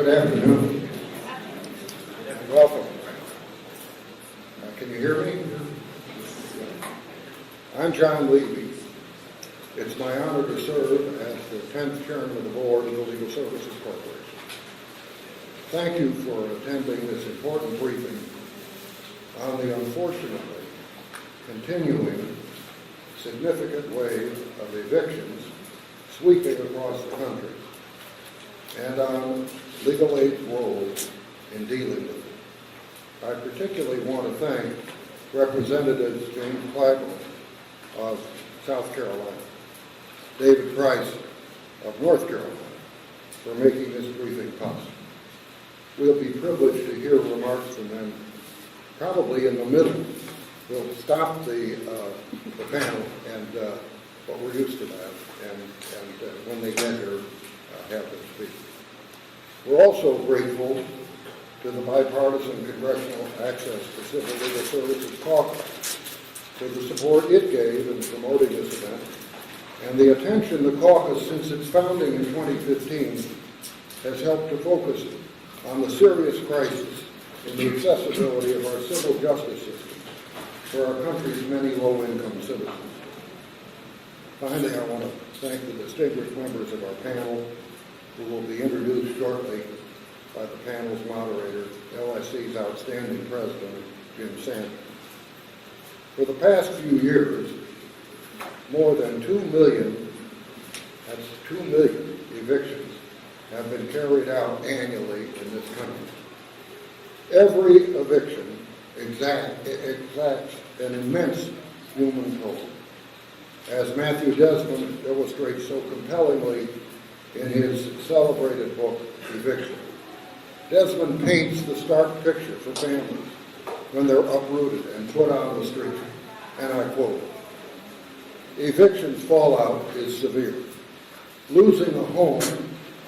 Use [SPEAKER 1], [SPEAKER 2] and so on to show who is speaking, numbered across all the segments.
[SPEAKER 1] Good afternoon. Welcome. Can you hear me? I'm John Levy. It's my honor to serve as the 10th Chairman of the Board of the Legal Services Corporation. Thank you for attending this important briefing on the unfortunately continuing significant wave of evictions sweeping across the country, and on legal aid's role in dealing with it. I particularly want to thank Representatives James Clyburn of South Carolina, David Price of North Carolina, for making this briefing possible. We'll be privileged to hear remarks from them probably in the middle. We'll stop the panel, and but we're used to that, and when they get here, have them speak. We're also grateful to the Bipartisan Congressional Access to Civil Legal Services Caucus for the support it gave in promoting this event, and the attention the caucus, since its founding in 2015, has helped to focus on the serious crisis in the accessibility of our civil justice system for our country's many low-income citizens. Finally, I want to thank the distinguished members of our panel, who will be introduced shortly by the panel's moderator, LSC's outstanding president, Jim Sandman. For the past few years, more than 2 million, that's 2 million evictions, have been carried out annually in this country. Every eviction exacts an immense human toll, as Matthew Desmond illustrates so compellingly in his celebrated book, Eviction. Desmond paints the stark picture for families when they're uprooted and put on the street, and I quote, "Eviction's fallout is severe. Losing a home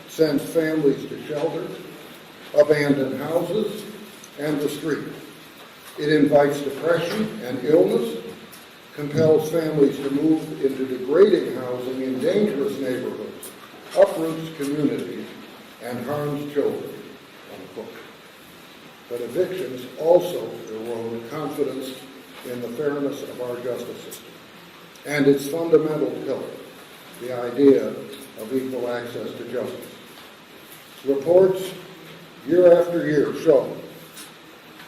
[SPEAKER 1] sends families to shelters, abandoned houses, and the street. It invites depression and illness, compels families to move into degrading housing in dangerous neighborhoods, uproots communities, and harms children." Unquote. But evictions also erode confidence in the fairness of our justice system and its fundamental pillar, the idea of equal access to justice. Reports year after year show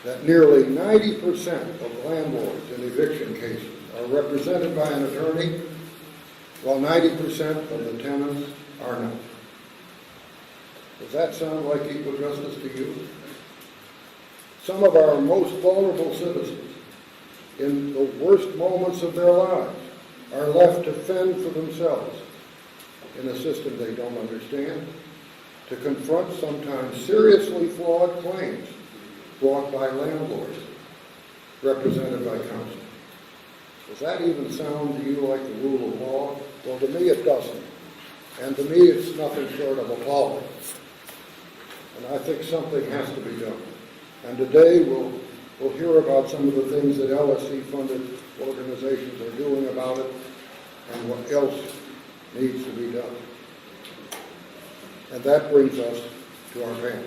[SPEAKER 1] that nearly 90% of landlords in eviction cases are represented by an attorney, while 90% of the tenants are not. Does that sound like equal justice to you? Some of our most vulnerable citizens, in the worst moments of their lives, are left to fend for themselves in a system they don't understand, to confront sometimes seriously flawed claims brought by landlords represented by counsel. Does that even sound to you like the rule of law? Well, to me it doesn't. And to me it's nothing short of appalling. And I think something has to be done. And today we'll hear about some of the things that LSC-funded organizations are doing about it and what else needs to be done. And that brings us to our panel,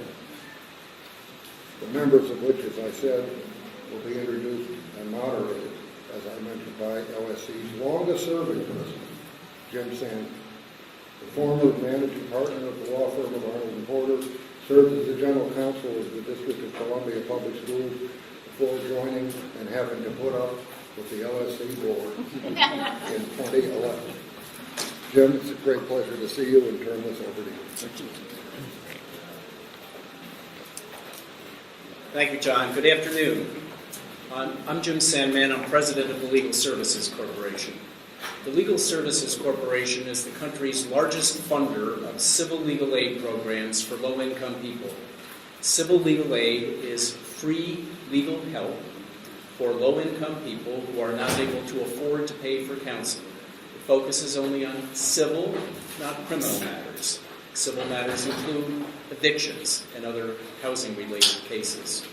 [SPEAKER 1] the members of which, as I said, will be introduced and moderated, as I mentioned, by LSC's longest-serving president, Jim Sandman. The former managing partner of the law firm of Arnold & Porter, served as the general counsel of the District of Columbia Public Schools before joining and having to put up with the LSC board in 2011. Jim, it's a great pleasure to see you and turn this over to you. Thank you.
[SPEAKER 2] Thank you, John. Good afternoon. I'm Jim Sandman. I'm president of the Legal Services Corporation. The Legal Services Corporation is the country's largest funder of civil legal aid programs for low-income people. Civil legal aid is free legal help for low-income people who are not able to afford to pay for counseling. It focuses only on civil, not criminal matters. Civil matters include evictions and other housing-related cases.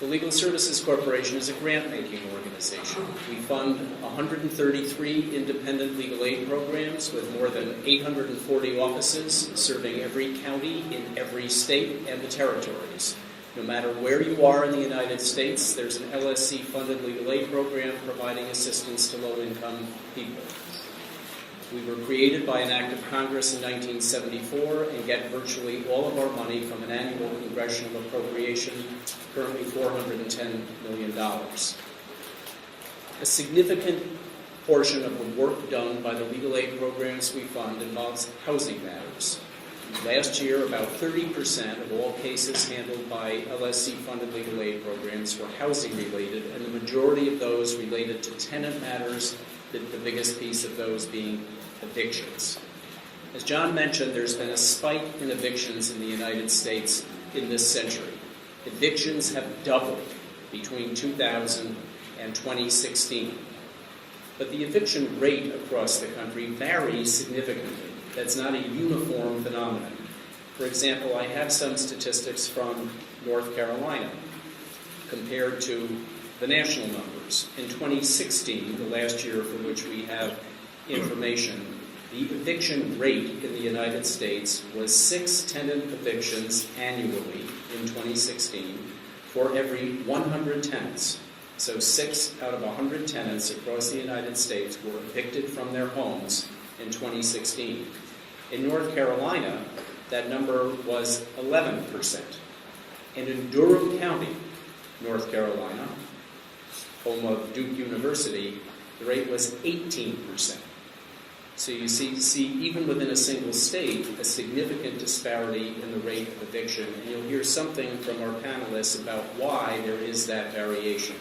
[SPEAKER 2] The Legal Services Corporation is a grant-making organization. We fund 133 independent legal aid programs with more than 840 offices serving every county in every state and the territories. No matter where you are in the United States, there's an LSC-funded legal aid program providing assistance to low-income people. We were created by an act of Congress in 1974 and get virtually all of our money from an annual congressional appropriation, currently $410 million. A significant portion of the work done by the legal aid programs we fund involves housing matters. Last year, about 30% of all cases handled by LSC-funded legal aid programs were housing-related, and the majority of those related to tenant matters, the biggest piece of those being evictions. As John mentioned, there's been a spike in evictions in the United States in this century. Evictions have doubled between 2000 and 2016. But the eviction rate across the country varies significantly. That's not a uniform phenomenon. For example, I have some statistics from North Carolina compared to the national numbers. In 2016, the last year for which we have information, the eviction rate in the United States was 6 tenant evictions annually in 2016 for every 100 tenants. So 6 out of 100 tenants across the United States were evicted from their homes in 2016. In North Carolina, that number was 11%. And in Durham County, North Carolina, home of Duke University, the rate was 18%. So you see, even within a single state, a significant disparity in the rate of eviction. And you'll hear something from our panelists about why there is that variation.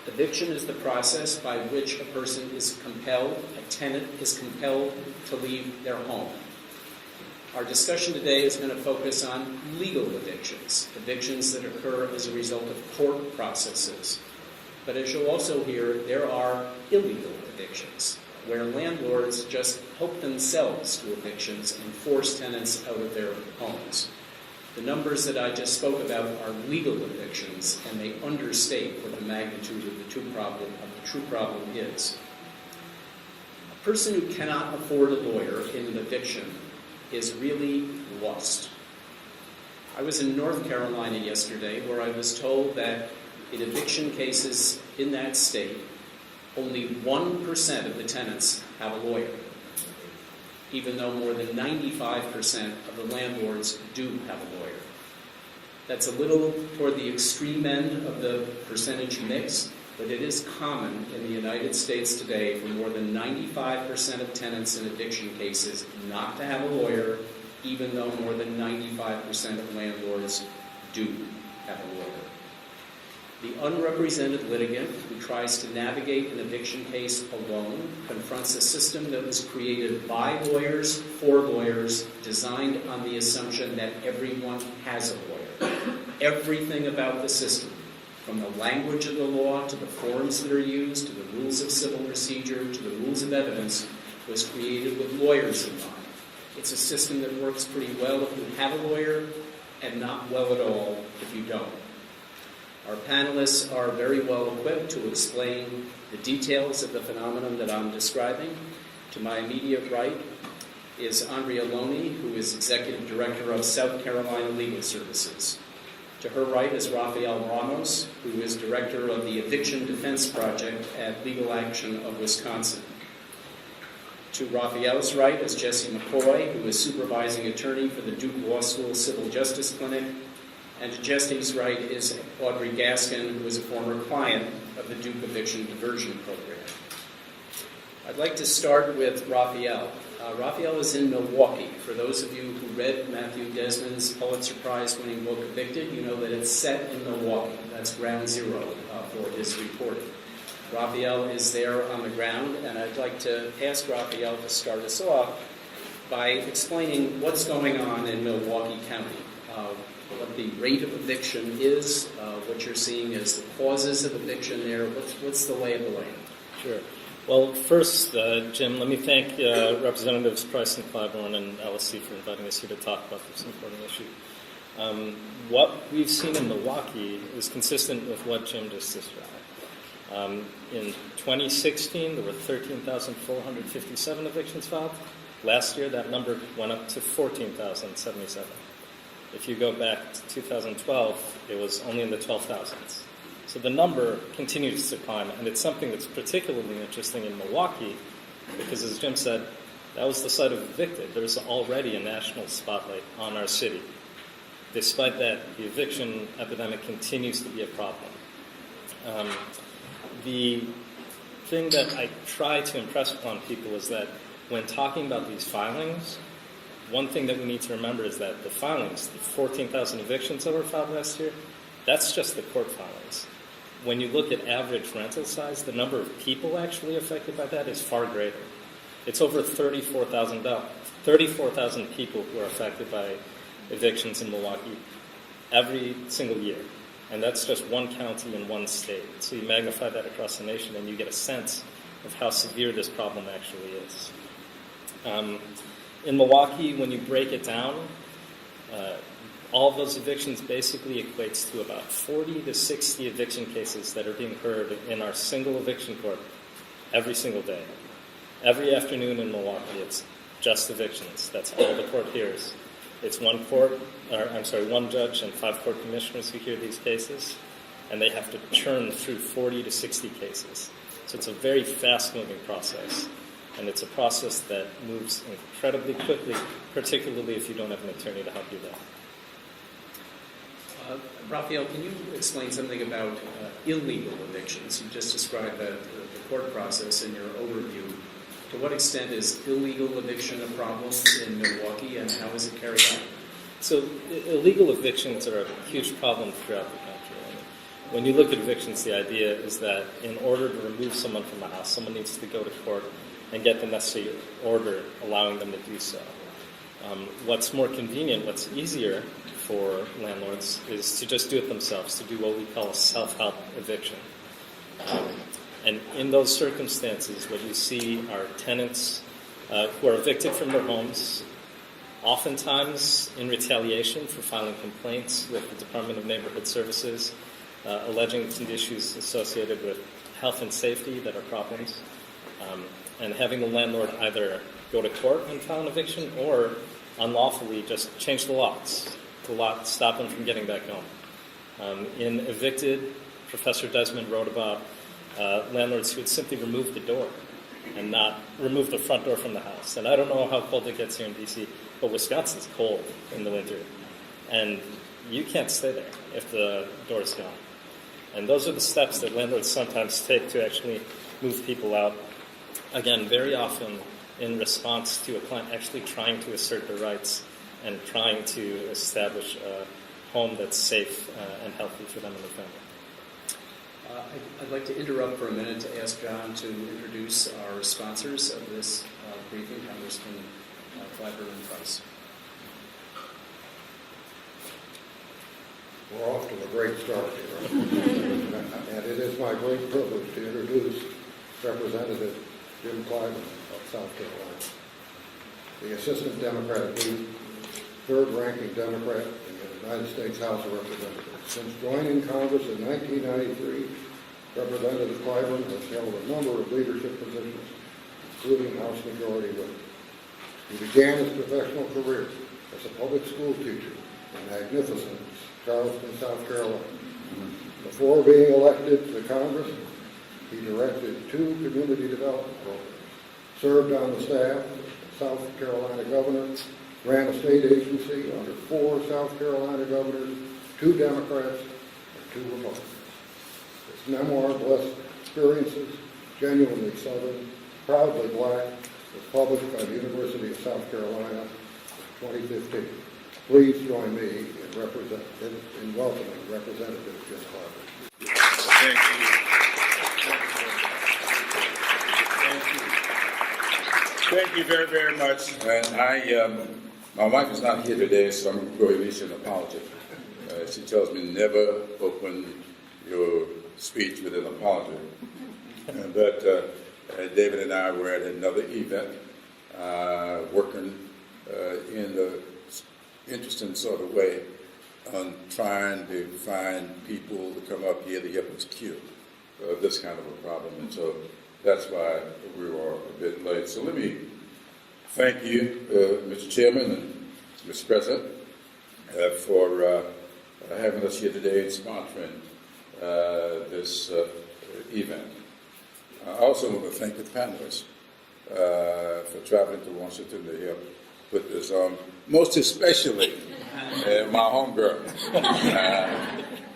[SPEAKER 2] Eviction is the process by which a person is compelled, a tenant is compelled to leave their home. Our discussion today is going to focus on legal evictions, evictions that occur as a result of court processes. But as you'll also hear, there are illegal evictions, where landlords just help themselves to evictions and force tenants out of their homes. The numbers that I just spoke about are legal evictions, and they understate what the magnitude of the true problem is. A person who cannot afford a lawyer in an eviction is really lost. I was in North Carolina yesterday, where I was told that in eviction cases in that state, only 1% of the tenants have a lawyer, even though more than 95% of the landlords do have a lawyer. That's a little toward the extreme end of the percentage mix, but it is common in the United States today for more than 95% of tenants in eviction cases not to have a lawyer, even though more than 95% of landlords do have a lawyer. The unrepresented litigant who tries to navigate an eviction case alone confronts a system that was created by lawyers, for lawyers, designed on the assumption that everyone has a lawyer. Everything about the system, from the language of the law to the forms that are used, to the rules of civil procedure, to the rules of evidence, was created with lawyers in mind. It's a system that works pretty well if you have a lawyer, and not well at all if you don't. Our panelists are very well equipped to explain the details of the phenomenon that I'm describing. To my immediate right is Andrea Loney, who is Executive Director of South Carolina Legal Services. To her right is Rafael Ramos, who is Director of the Eviction Defense Project at Legal Action of Wisconsin. To Rafael's right is Jesse McCoy, who is Supervising Attorney for the Duke Law School Civil Justice Clinic. And to Jesse's right is Audrey Gaskin, who is a former client of the Duke Eviction Diversion Program. I'd like to start with Rafael. Rafael is in Milwaukee. For those of you who read Matthew Desmond's Pulitzer Prize-winning book, Evicted, you know that it's set in Milwaukee. That's ground zero for his reporting. Rafael is there on the ground, and I'd like to ask Rafael to start us off by explaining what's going on in Milwaukee County, what the rate of eviction is, what you're seeing as the causes of eviction there. What's the lay of the land?
[SPEAKER 3] Sure. Well, first, Jim, let me thank Representatives Price and Claiborne and LSC for inviting us here to talk about this important issue. What we've seen in Milwaukee is consistent with what Jim just described. In 2016, there were 13,457 evictions filed. Last year, that number went up to 14,077. If you go back to 2012, it was only in the 12,000s. So the number continues to climb, and it's something that's particularly interesting in Milwaukee because, as Jim said, that was the site of Evicted. There's already a national spotlight on our city. Despite that, the eviction epidemic continues to be a problem. The thing that I try to impress upon people is that when talking about these filings, one thing that we need to remember is that the filings, the 14,000 evictions that were filed last year, that's just the court filings. When you look at average rental size, the number of people actually affected by that is far greater. It's over 34,000 people who are affected by evictions in Milwaukee every single year. And that's just one county in one state. So you magnify that across the nation and you get a sense of how severe this problem actually is. In Milwaukee, when you break it down, all of those evictions basically equates to about 40 to 60 eviction cases that are being heard in our single eviction court every single day. Every afternoon in Milwaukee, it's just evictions. That's all the court hears. It's one judge and 5 court commissioners who hear these cases, and they have to churn through 40 to 60 cases. So it's a very fast-moving process, and it's a process that moves incredibly quickly, particularly if you don't have an attorney to help you there.
[SPEAKER 2] Raphael, can you explain something about illegal evictions? You just described the court process in your overview. To what extent is illegal eviction a problem in Milwaukee, and how is it carried out?
[SPEAKER 3] So illegal evictions are a huge problem throughout the country. When you look at evictions, the idea is that in order to remove someone from a house, someone needs to go to court and get the necessary order allowing them to do so. What's more convenient, what's easier for landlords is to just do it themselves, to do what we call a self-help eviction. And in those circumstances, what you see are tenants who are evicted from their homes, oftentimes in retaliation for filing complaints with the Department of Neighborhood Services, alleging some issues associated with health and safety that are problems, and having the landlord either go to court and file an eviction or unlawfully just change the locks to stop them from getting back home. In Evicted, Professor Desmond wrote about landlords who would simply remove the door and not remove the front door from the house. And I don't know how cold it gets here in D.C., but Wisconsin's cold in the winter. And you can't stay there if the door's gone. And those are the steps that landlords sometimes take to actually move people out. Again, very often in response to a client actually trying to assert their rights and trying to establish a home that's safe and healthy for them and their family.
[SPEAKER 2] I'd like to interrupt for a minute to ask John to introduce our sponsors of this briefing, Congressman Clyburn and Price.
[SPEAKER 1] We're off to a great start here. And it is my great privilege to introduce Representative Jim Clyburn of South Carolina, the Assistant Democratic Lead, third-ranking Democrat in the United States House of Representatives. Since joining Congress in 1993, Representative Clyburn has held a number of leadership positions, including House Majority Whip. He began his professional career as a public school teacher in magnificent Charleston, South Carolina. Before being elected to Congress, he directed 2 community development programs, served on the staff of South Carolina governor, ran a state agency under 4 South Carolina governors, 2 Democrats, and 2 Republicans. His memoir, Blessed Experiences, Genuinely Southern, Proudly Black, was published by the University of South Carolina in 2015. Please join me in welcoming Representative Jim Clyburn.
[SPEAKER 4] Thank you. Thank you very, very much. And my wife is not here today, so I'm going to issue an apology. She tells me never open your speech with an apology. But David and I were at another event, working in the interesting sort of way on trying to find people to come up here to help us cure this kind of a problem. And so that's why we are a bit late. So let me thank you, Mr. Chairman and Mr. President, for having us here today and sponsoring this event. I also want to thank the panelists for traveling to Washington to help put this on, most especially my homegirl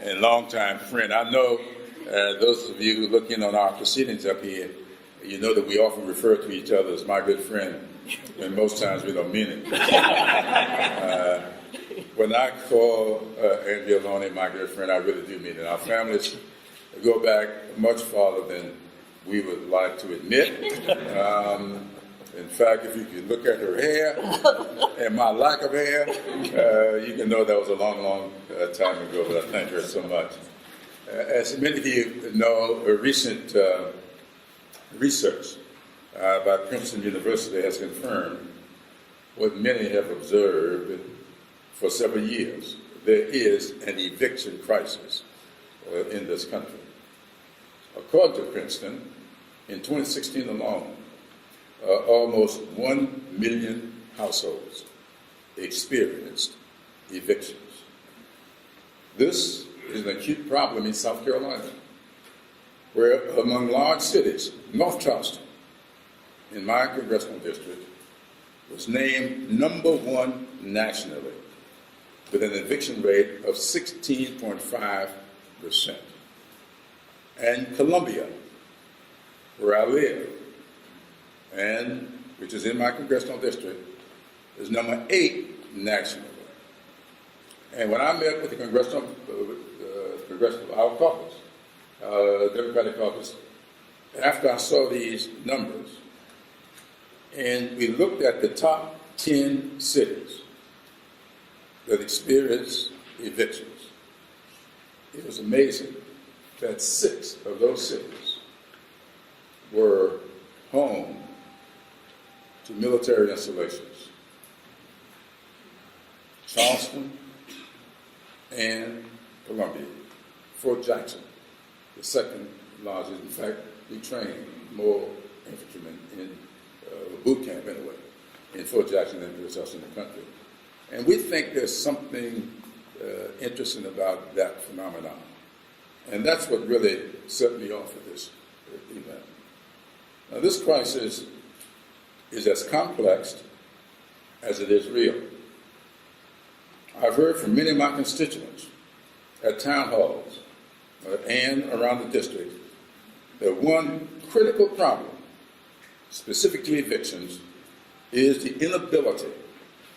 [SPEAKER 4] and longtime friend. I know those of you who look in on our proceedings up here, you know that we often refer to each other as my good friend, and most times we don't mean it. When I call Andrea Loney my good friend, I really do mean it. Our families go back much farther than we would like to admit. In fact, if you can look at her hair and my lack of hair, you can know that was a long, long time ago, but I thank her so much. As many of you know, a recent research by Princeton University has confirmed what many have observed for several years. There is an eviction crisis in this country. According to Princeton, in 2016 alone, almost 1 million households experienced evictions. This is an acute problem in South Carolina, where among large cities, North Charleston, in my congressional district, was named #1 nationally with an eviction rate of 16.5%. And Columbia, where I live, and which is in my congressional district, is #8 nationally. And when I met with the congressional our caucus, Democratic caucus, after I saw these numbers, and we looked at the top 10 cities that experienced evictions, it was amazing that 6 of those cities were home to military installations: Charleston and Columbia. Fort Jackson, the second largest. In fact, we train more infantrymen in boot camp anyway, in Fort Jackson than anywhere else in the country. And we think there's something interesting about that phenomenon. And that's what really set me off at this event. Now, this crisis is as complex as it is real. I've heard from many of my constituents at town halls and around the district that one critical problem, specific to evictions, is the inability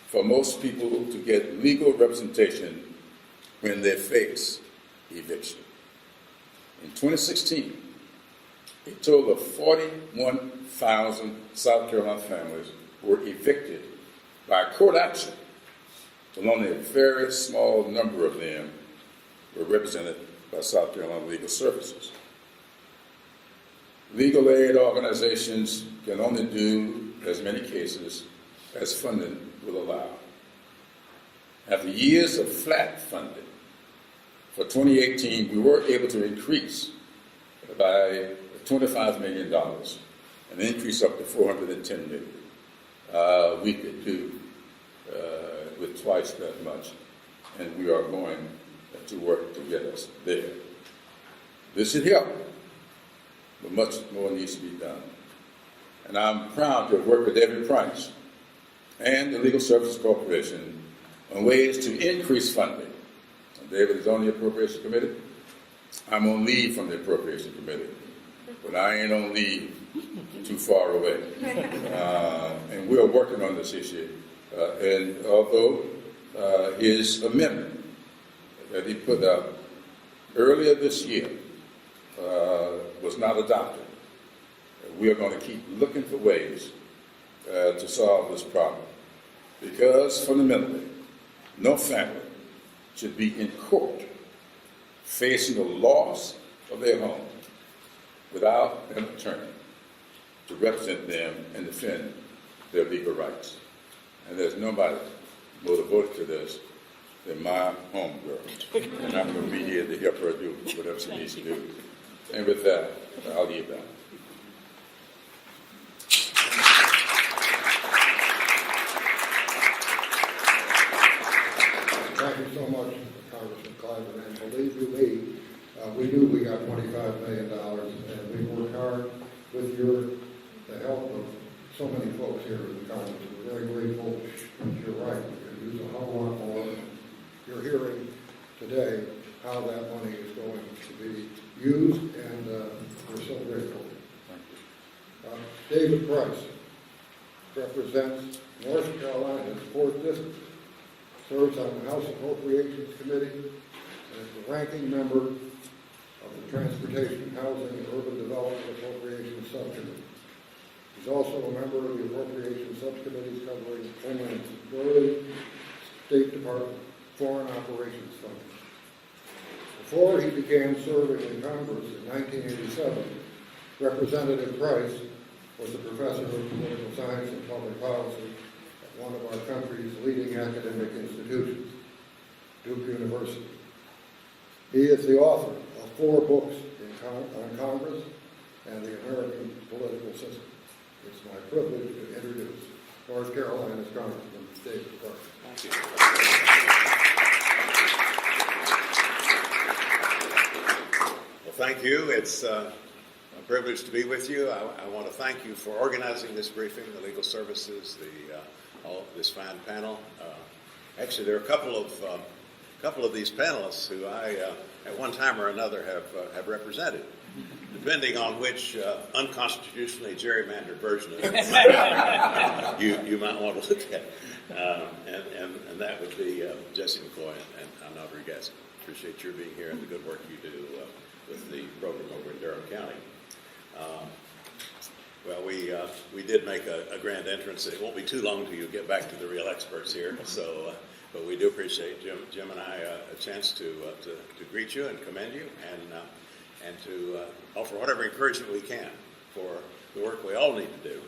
[SPEAKER 4] for most people to get legal representation when they face eviction. In 2016, a total of 41,000 South Carolina families were evicted by court action, but only a very small number of them were represented by South Carolina Legal Services. Legal aid organizations can only do as many cases as funding will allow. After years of flat funding, for 2018, we were able to increase by $25 million, an increase up to $410 million. We could do with twice that much, and we are going to work to get us there. This should help, but much more needs to be done. And I'm proud to have worked with David Price and the Legal Services Corporation on ways to increase funding. David is on the Appropriation Committee. I'm on leave from the Appropriation Committee, but I ain't on leave too far away. And we're working on this issue. And although his amendment that he put up earlier this year was not adopted, we are going to keep looking for ways to solve this problem. Because fundamentally, no family should be in court facing the loss of their home without an attorney to represent them and defend their legal rights. And there's nobody more devoted to this than my homegirl. And I'm going to be here to help her do whatever she needs to do. And with that, I'll leave that.
[SPEAKER 1] Thank you so much, Congressman Clyburn, and believe you me, we knew we got $25 million, and we worked hard with the help of so many folks here in the Congress. We're very grateful. You're right, we could use a whole lot more. You're hearing today how that money is going to be used, and we're so grateful. David Price represents North Carolina's 4th District, serves on the House Appropriations Committee, and is the ranking member of the Transportation, Housing, and Urban Development Appropriations Subcommittee. He's also a member of the Appropriations Subcommittees covering Homeland Security, State Department, Foreign Operations Fund. Before he began serving in Congress in 1987, Representative Price was a professor of political science and public policy at one of our country's leading academic institutions, Duke University. He is the author of 4 books on Congress and the American political system. It's my privilege to introduce North Carolina's Congressman David Price.
[SPEAKER 5] Thank you. Well, thank you. It's a privilege to be with you. I want to thank you for organizing this briefing, the legal services, this fine panel. Actually, there are a couple of these panelists who I, at one time or another, have represented, depending on which unconstitutionally gerrymandered version of it you might want to look at. And that would be Jesse McCoy and Ann Rodriguez. Appreciate your being here and the good work you do with the program over in Durham County. Well, we did make a grand entrance. It won't be too long till you get back to the real experts here. So, but we do appreciate Jim and I a chance to greet you and commend you and to offer whatever encouragement we can for the work we all need to do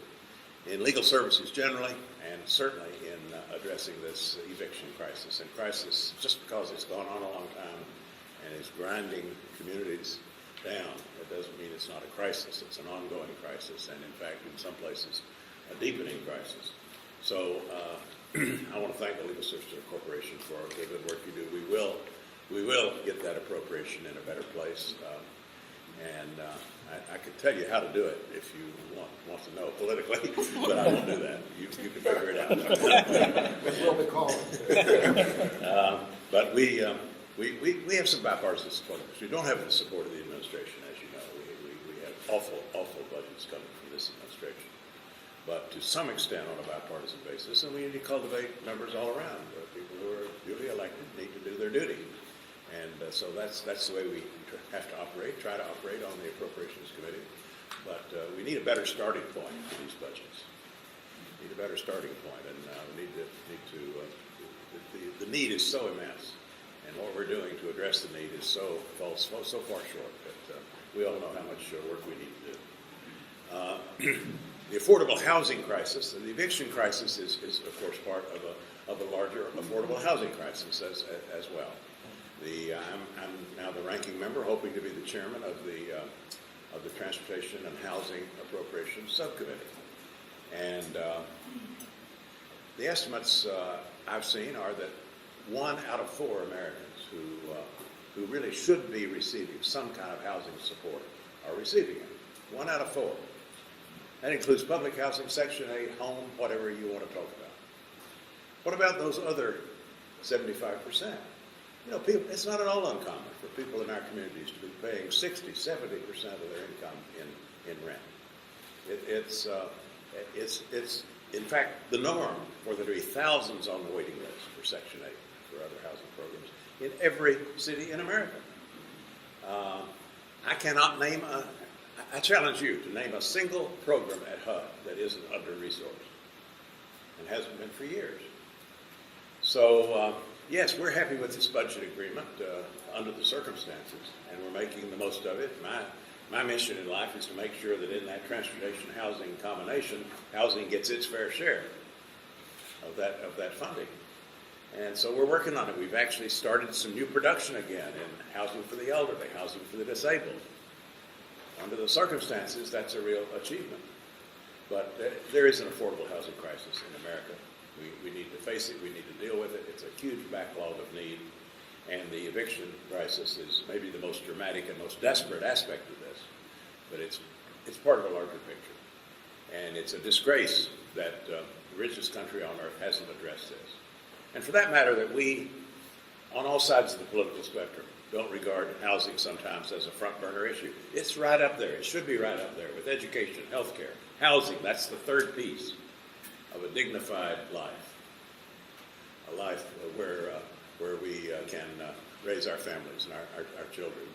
[SPEAKER 5] in legal services generally, and certainly in addressing this eviction crisis. And crisis, just because it's gone on a long time and is grinding communities down, it doesn't mean it's not a crisis. It's an ongoing crisis, and in fact, in some places, a deepening crisis. So I want to thank the Legal Services Corporation for the good work you do. We will get that appropriation in a better place. I could tell you how to do it if you want to know politically, but I won't do that. You can figure it out.
[SPEAKER 1] That's what we call it.
[SPEAKER 5] But we have some bipartisan support. We don't have the support of the administration, as you know. We have awful budgets coming from this administration. But to some extent on a bipartisan basis, and we need to cultivate members all around. People who are duly elected need to do their duty. And so that's the way we have to try to operate on the Appropriations Committee. But we need a better starting point for these budgets. We need a better starting point, and we need to the need is so immense, and what we're doing to address the need falls so far short that we all know how much work we need to do. The affordable housing crisis, and the eviction crisis is of course part of a larger affordable housing crisis as well. I'm now the ranking member, hoping to be the chairman of the Transportation and Housing Appropriations Subcommittee. And the estimates I've seen are that 1 out of 4 Americans who really should be receiving some kind of housing support are receiving it. 1 out of 4. That includes public housing, Section 8, home, whatever you want to talk about. What about those other 75%? You know, it's not at all uncommon for people in our communities to be paying 60, 70% of their income in rent. It's in fact the norm for there to be thousands on the waiting list for Section 8 for other housing programs in every city in America. I cannot name I challenge you to name a single program at HUD that isn't under-resourced and hasn't been for years. So, yes, we're happy with this budget agreement under the circumstances, and we're making the most of it. My mission in life is to make sure that in that transportation housing combination, housing gets its fair share of that funding. And so we're working on it. We've actually started some new production again in housing for the elderly, housing for the disabled. Under the circumstances, that's a real achievement. But there is an affordable housing crisis in America. We need to face it. We need to deal with it. It's a huge backlog of need. And the eviction crisis is maybe the most dramatic and most desperate aspect of this. But it's part of a larger picture. And it's a disgrace that the richest country on earth hasn't addressed this. And for that matter, that we, on all sides of the political spectrum, don't regard housing sometimes as a front burner issue. It's right up there. It should be right up there with education, healthcare, housing. That's the third piece of a dignified life, a life where we can raise our families and our children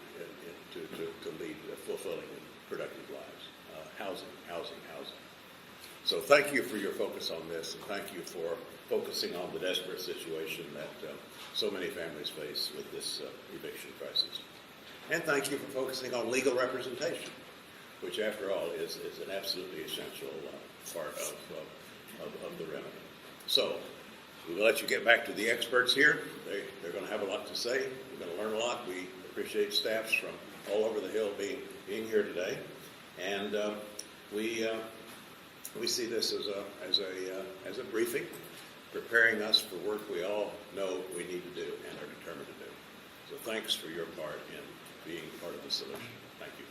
[SPEAKER 5] to lead fulfilling and productive lives. Housing. So thank you for your focus on this, and thank you for focusing on the desperate situation that so many families face with this eviction crisis. And thank you for focusing on legal representation, which, after all, is an absolutely essential part of the remedy. So we will let you get back to the experts here. They're going to have a lot to say. We're going to learn a lot. We appreciate staffs from all over the Hill being here today, and we see this as a briefing, preparing us for work we all know we need to do and are determined to do. So thanks for your part in being part of the solution. Thank you.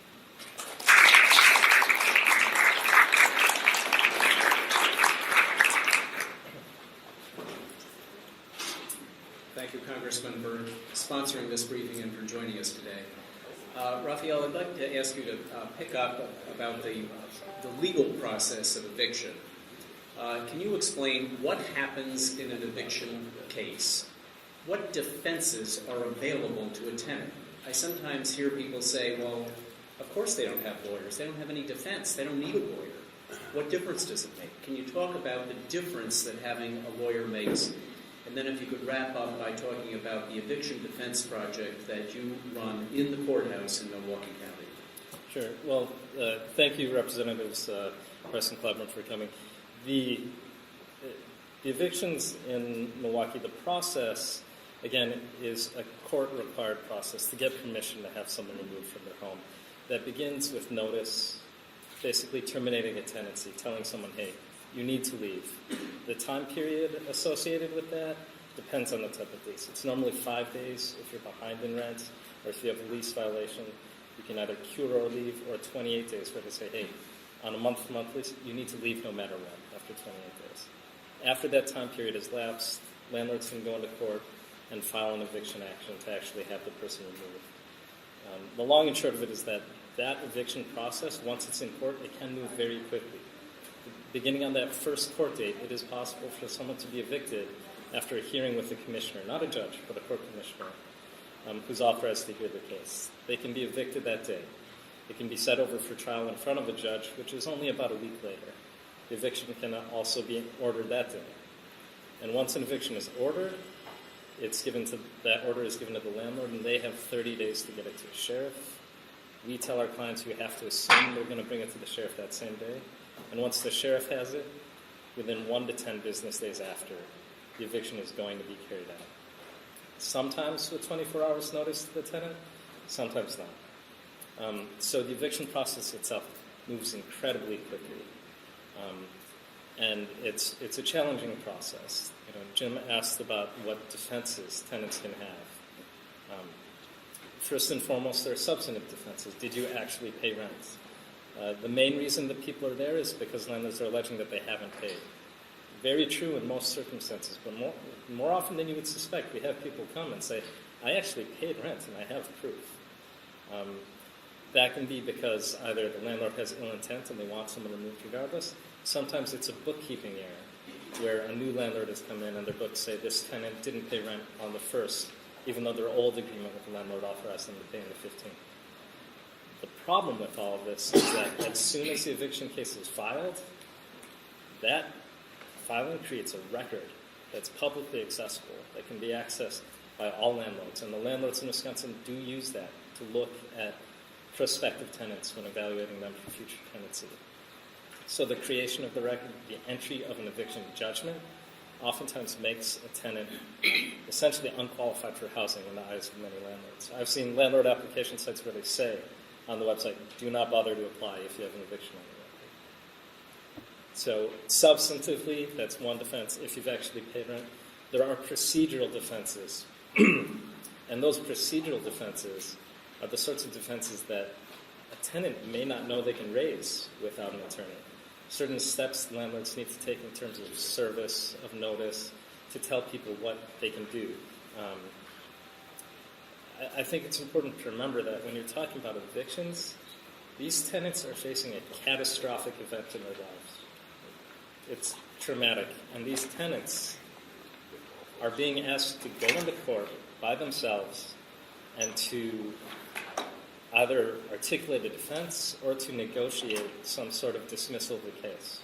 [SPEAKER 2] Thank you, Congressman, for sponsoring this briefing and for joining us today. Raphael, I'd like to ask you to pick up about the legal process of eviction. Can you explain what happens in an eviction case? What defenses are available to a tenant? I sometimes hear people say, well, of course they don't have lawyers. They don't have any defense. They don't need a lawyer. What difference does it make? Can you talk about the difference that having a lawyer makes? And then if you could wrap up by talking about the eviction defense project that you run in the courthouse in Milwaukee County.
[SPEAKER 3] Sure. Well, thank you, Representatives Price and Clebner, for coming. The evictions in Milwaukee, the process, again, is a court-required process to get permission to have someone removed from their home. That begins with notice, basically terminating a tenancy, telling someone, hey, you need to leave. The time period associated with that depends on the type of lease. It's normally 5 days if you're behind in rent, or if you have a lease violation. You can either cure or leave, or 28 days where they say, hey, on a month-to-month lease, you need to leave no matter what after 28 days. After that time period has lapsed, landlords can go into court and file an eviction action to actually have the person removed. The long and short of it is that eviction process, once it's in court, it can move very quickly. Beginning on that first court date, it is possible for someone to be evicted after a hearing with the commissioner, not a judge, but a court commissioner, who's authorized to hear the case. They can be evicted that day. It can be set over for trial in front of a judge, which is only about a week later. The eviction can also be ordered that day. And once an eviction is ordered, that order is given to the landlord, and they have 30 days to get it to the sheriff. We tell our clients you have to assume they're going to bring it to the sheriff that same day. And once the sheriff has it, within 1 to 10 business days after, the eviction is going to be carried out. Sometimes with 24 hours notice to the tenant, sometimes not. So the eviction process itself moves incredibly quickly. And it's a challenging process. Jim asked about what defenses tenants can have. First and foremost, there are substantive defenses. Did you actually pay rent? The main reason that people are there is because landlords are alleging that they haven't paid. Very true in most circumstances, but more often than you would suspect, we have people come and say, I actually paid rent and I have proof. That can be because either the landlord has ill intent and they want someone removed regardless. Sometimes it's a bookkeeping error where a new landlord has come in and their books say this tenant didn't pay rent on the 1st, even though their old agreement with the landlord authorized them to pay on the 15th. The problem with all of this is that as soon as the eviction case is filed, that filing creates a record that's publicly accessible, that can be accessed by all landlords. And the landlords in Wisconsin do use that to look at prospective tenants when evaluating them for future tenancy. So the creation of the record, the entry of an eviction judgment, oftentimes makes a tenant essentially unqualified for housing in the eyes of many landlords. I've seen landlord application sites where they say on the website, do not bother to apply if you have an eviction on the record. So substantively, that's one defense. If you've actually paid rent, there are procedural defenses. And those procedural defenses are the sorts of defenses that a tenant may not know they can raise without an attorney. Certain steps landlords need to take in terms of service, of notice, to tell people what they can do. I think it's important to remember that when you're talking about evictions, these tenants are facing a catastrophic event in their lives. It's traumatic. And these tenants are being asked to go into court by themselves and to either articulate a defense or to negotiate some sort of dismissal of the case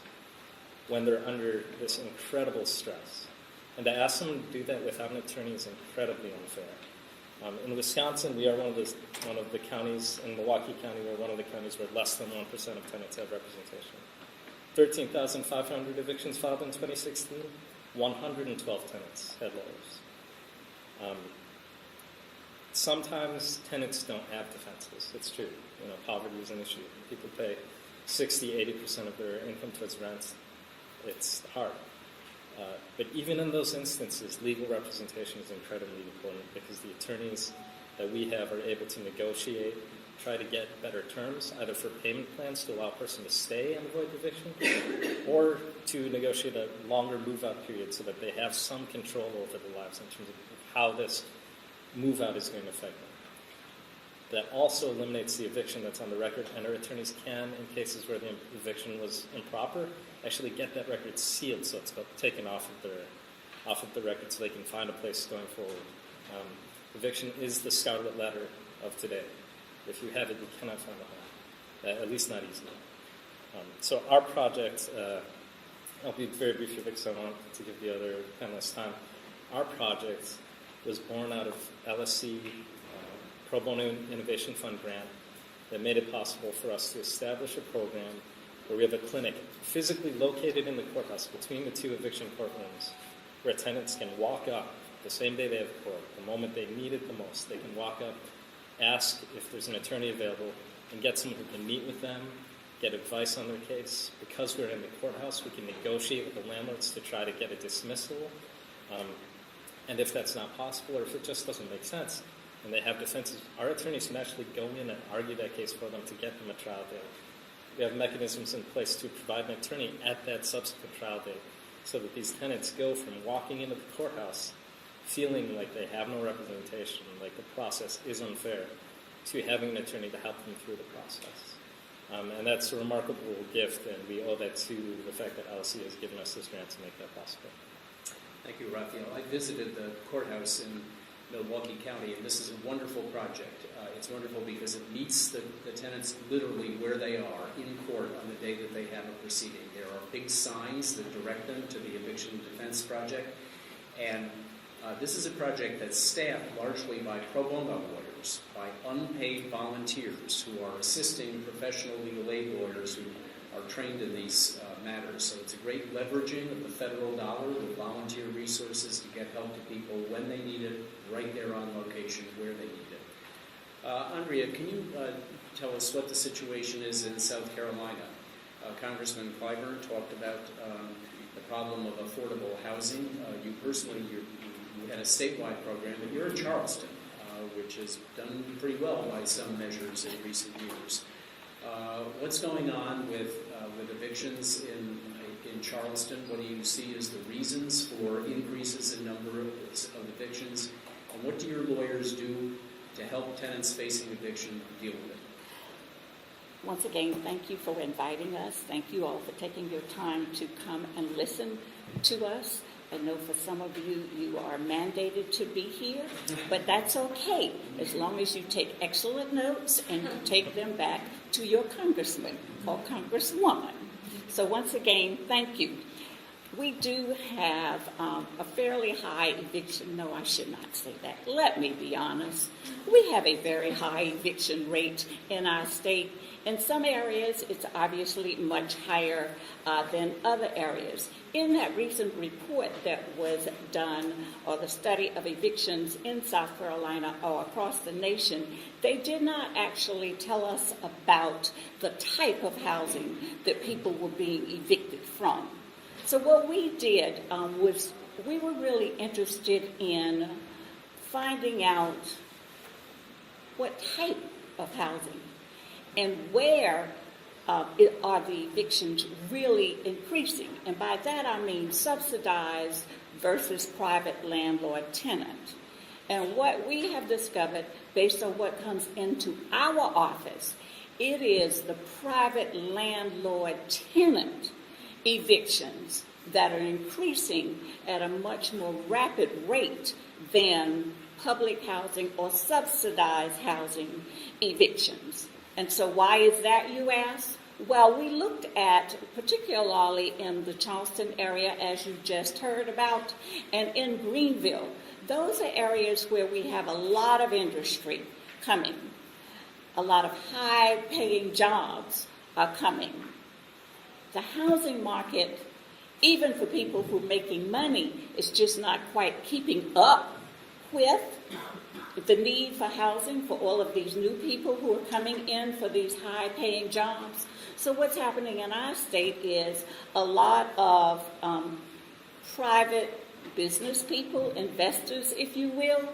[SPEAKER 3] when they're under this incredible stress. And to ask them to do that without an attorney is incredibly unfair. In Wisconsin, we are one of the counties, in Milwaukee County, we're one of the counties where less than 1% of tenants have representation. 13,500 evictions filed in 2016, 112 tenants had lawyers. Sometimes tenants don't have defenses. It's true. Poverty is an issue. People pay 60, 80% of their income towards rent. It's hard. But even in those instances, legal representation is incredibly important because the attorneys that we have are able to negotiate, try to get better terms, either for payment plans to allow a person to stay and avoid eviction, or to negotiate a longer move-out period so that they have some control over their lives in terms of how this move-out is going to affect them. That also eliminates the eviction that's on the record, and our attorneys can, in cases where the eviction was improper, actually get that record sealed so it's taken off of the record so they can find a place going forward. Eviction is the scarlet letter of today. If you have it, you cannot find a home, at least not easily. So our project, I'll be very brief here because I want to give the other panelists time. Our project was born out of LSC Pro Bono Innovation Fund grant that made it possible for us to establish a program where we have a clinic physically located in the courthouse between the two eviction courtrooms where tenants can walk up the same day they have court, the moment they need it the most. They can walk up, ask if there's an attorney available, and get someone who can meet with them, get advice on their case. Because we're in the courthouse, we can negotiate with the landlords to try to get a dismissal. And if that's not possible, or if it just doesn't make sense, and they have defenses, our attorneys can actually go in and argue that case for them to get them a trial date. We have mechanisms in place to provide an attorney at that subsequent trial date so that these tenants go from walking into the courthouse feeling like they have no representation, like the process is unfair, to having an attorney to help them through the process. And that's a remarkable gift, and we owe that to the fact that LSC has given us this grant to make that possible.
[SPEAKER 2] Thank you, Raphael. I visited the courthouse in Milwaukee County, and this is a wonderful project. It's wonderful because it meets the tenants literally where they are in court on the day that they have a proceeding. There are big signs that direct them to the eviction defense project, and this is a project that's staffed largely by pro bono lawyers, by unpaid volunteers who are assisting professional legal aid lawyers who are trained in these matters. So it's a great leveraging of the federal dollar with volunteer resources to get help to people when they need it, right there on location where they need it. Andrea, can you tell us what the situation is in South Carolina? Congressman Clyburn talked about the problem of affordable housing. You personally, you had a statewide program, but you're in Charleston, which has done pretty well by some measures in recent years. What's going on with evictions in Charleston? What do you see as the reasons for increases in number of evictions? And what do your lawyers do to help tenants facing eviction deal with it?
[SPEAKER 6] Once again, thank you for inviting us. Thank you all for taking your time to come and listen to us. I know for some of you, you are mandated to be here, but that's okay, as long as you take excellent notes and you take them back to your congressman or congresswoman. So once again, thank you. we do have a fairly high eviction. No, I should not say that. Let me be honest. We have a very high eviction rate in our state. In some areas, it's obviously much higher than other areas. In that recent report that was done, or the study of evictions in South Carolina or across the nation, they did not actually tell us about the type of housing that people were being evicted from. So what we did was we were really interested in finding out what type of housing and where are the evictions really increasing. And by that I mean subsidized versus private landlord-tenant. And what we have discovered, based on what comes into our office, it is the private landlord-tenant evictions that are increasing at a much more rapid rate than public housing or subsidized housing evictions. And so why is that, you ask? Well, we looked at, particularly in the Charleston area, as you just heard about, and in Greenville. Those are areas where we have a lot of industry coming. A lot of high-paying jobs are coming. The housing market, even for people who are making money, is just not quite keeping up with the need for housing for all of these new people who are coming in for these high-paying jobs. So what's happening in our state is a lot of private business people, investors, if you will,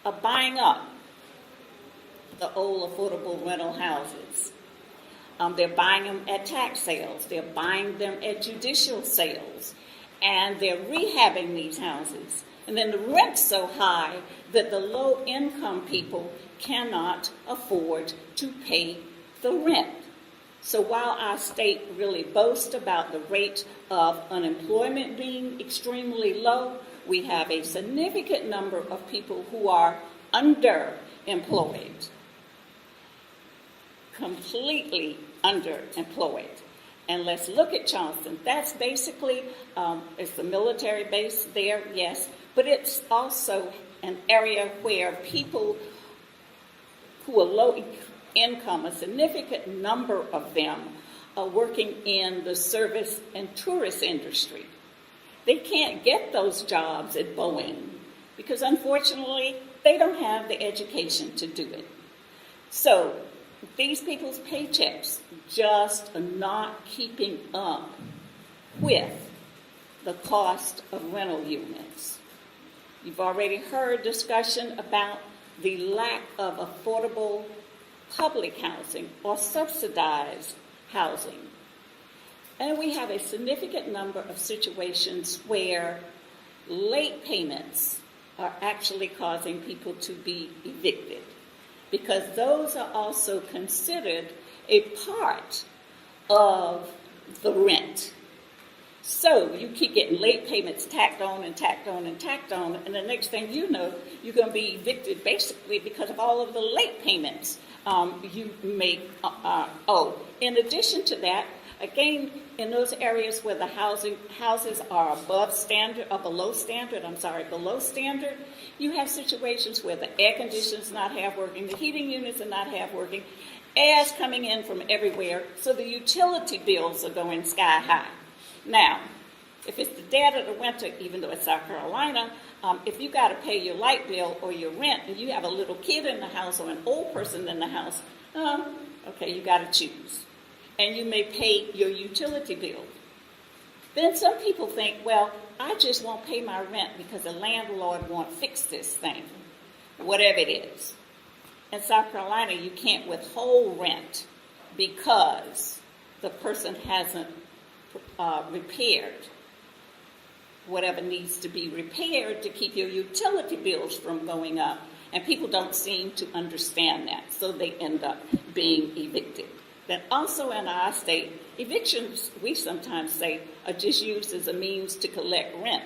[SPEAKER 6] are buying up the old affordable rental houses. They're buying them at tax sales. They're buying them at judicial sales. And they're rehabbing these houses. And then the rent's so high that the low-income people cannot afford to pay the rent. So while our state really boasts about the rate of unemployment being extremely low, we have a significant number of people who are underemployed. Completely underemployed. And let's look at Charleston. That's basically, it's the military base there, yes, but it's also an area where people who are low income, a significant number of them are working in the service and tourist industry. They can't get those jobs at Boeing because unfortunately they don't have the education to do it. So these people's paychecks just are not keeping up with the cost of rental units. You've already heard discussion about the lack of affordable public housing or subsidized housing. And we have a significant number of situations where late payments are actually causing people to be evicted, because those are also considered a part of the rent. So you keep getting late payments tacked on and tacked on and tacked on, and the next thing you know, you're going to be evicted basically because of all of the late payments you may owe. In addition to that, again, in those areas where the houses are below standard, you have situations where the air conditioners not half working, the heating units are not half working, air's coming in from everywhere, so the utility bills are going sky high. Now, if it's the dead of the winter, even though it's South Carolina, if you got to pay your light bill or your rent, and you have a little kid in the house or an old person in the house, okay, you got to choose. And you may pay your utility bill. Then some people think, well, I just won't pay my rent because the landlord won't fix this thing, whatever it is. In South Carolina, you can't withhold rent because the person hasn't repaired whatever needs to be repaired to keep your utility bills from going up. And people don't seem to understand that, so they end up being evicted. Then also in our state, evictions, we sometimes say, are just used as a means to collect rent.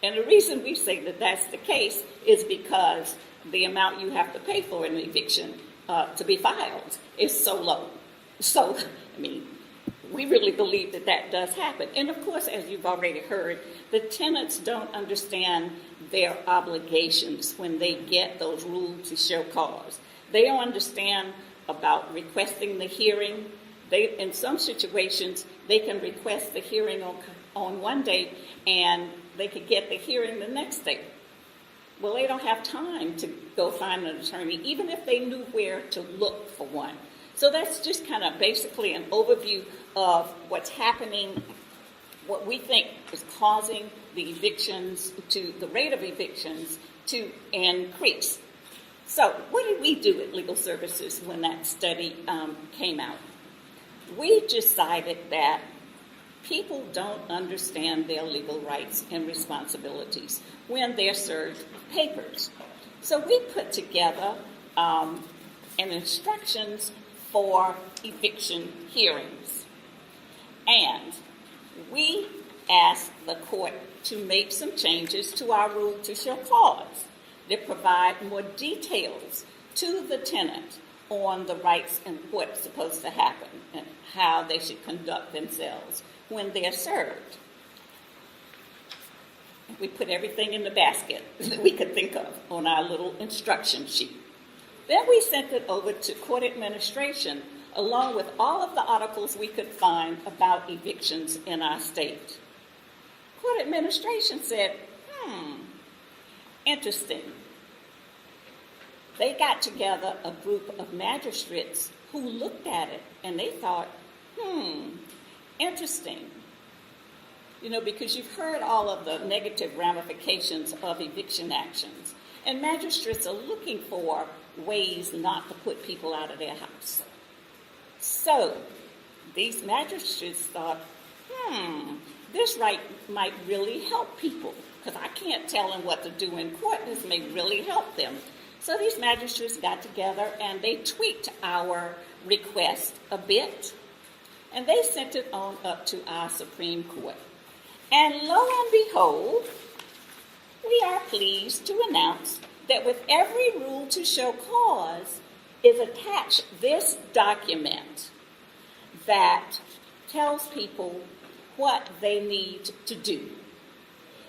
[SPEAKER 6] And the reason we say that that's the case is because the amount you have to pay for an eviction to be filed is so low. So, I mean, we really believe that that does happen. And of course, as you've already heard, the tenants don't understand their obligations when they get those rules to show cause. They don't understand about requesting the hearing. In some situations, they can request the hearing on one day and they could get the hearing the next day. Well, they don't have time to go find an attorney, even if they knew where to look for one. So that's just kind of basically an overview of what's happening, what we think is causing the rate of evictions to increase. So what did we do at Legal Services when that study came out? We decided that people don't understand their legal rights and responsibilities when they're served papers. So we put together an instructions for eviction hearings. And we asked the court to make some changes to our rule to show cause that provide more details to the tenant on the rights and what's supposed to happen and how they should conduct themselves when they're served. We put everything in the basket that we could think of on our little instruction sheet. Then we sent it over to court administration along with all of the articles we could find about evictions in our state. Court administration said, interesting. They got together a group of magistrates who looked at it and they thought, interesting. Because you've heard all of the negative ramifications of eviction actions. And magistrates are looking for ways not to put people out of their house. So these magistrates thought, this right might really help people, because I can't tell them what to do in court. This may really help them. So these magistrates got together and they tweaked our request a bit, and they sent it on up to our Supreme Court. And lo and behold, we are pleased to announce that with every rule to show cause is attached this document that tells people what they need to do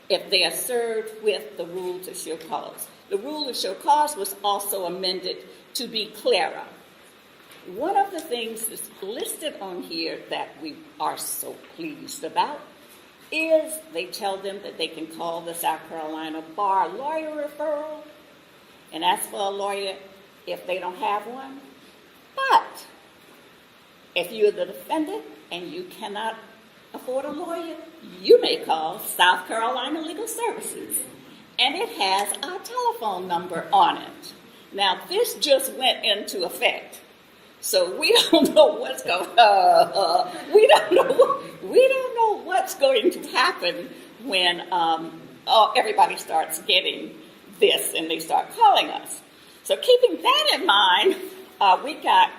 [SPEAKER 6] if they are served with the rule to show cause. The rule to show cause was also amended to be clearer. One of the things that's listed on here that we are so pleased about is they tell them that they can call the South Carolina Bar Lawyer Referral and ask for a lawyer if they don't have one. But if you're the defendant and you cannot afford a lawyer, you may call South Carolina Legal Services. And it has our telephone number on it. Now, this just went into effect. So we don't know what's going we don't know what's going to happen when everybody starts getting this and they start calling us. So keeping that in mind, we got